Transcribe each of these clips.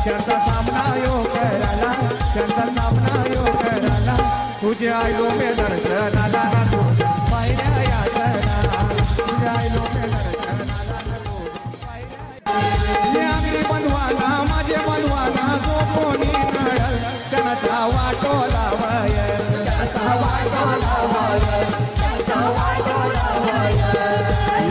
त्यांचा सामना यो करायला त्यांचा सामना यो करायला तुझ्या आईलो मे दर्शनाला तू पाहिल्या यातना तुझ्या आईलो मे दर्शनाला तू पाहिल्या बनवाना माझे बनवाना जो कोणी नळल त्यांचा वाटो लावाय त्यांचा वाटो लावाय त्यांचा वाटो लावाय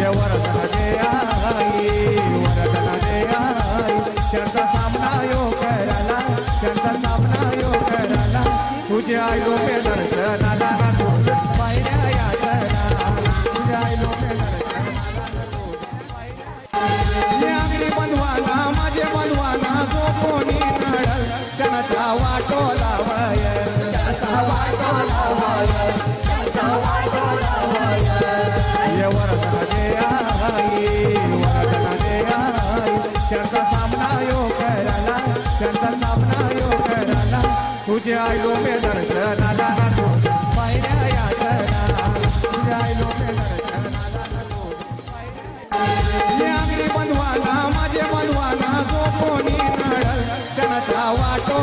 ये वरदना दे आई वरदना दे आई त्यांचा सामना यो करायला त्यांचा सामना यो करायला तुझ्या आईलो मे दर्शनाला तू पाहिल्या यातना तुझ्या आईलो मे दर्शनाला तू पाहिल्या बनवाना माझे बनवाना जो कोणी नळल त्यांचा वाटो लावाय त्यांचा वाटो लावाय त्यांचा वाटो लावाय ये वरदना दे आई वरदना दे आई त्यांचा सामना यो करायला त्यांचा सामना यो करायला तुझ्या आईलो मे दर्शनाला तू पाहिल्या यातना तुझ्या आईलो मे दर्शनाला तू पाहिल्या बनवाना माझे बनवाना जो कोणी नळल त्यांचा वाटो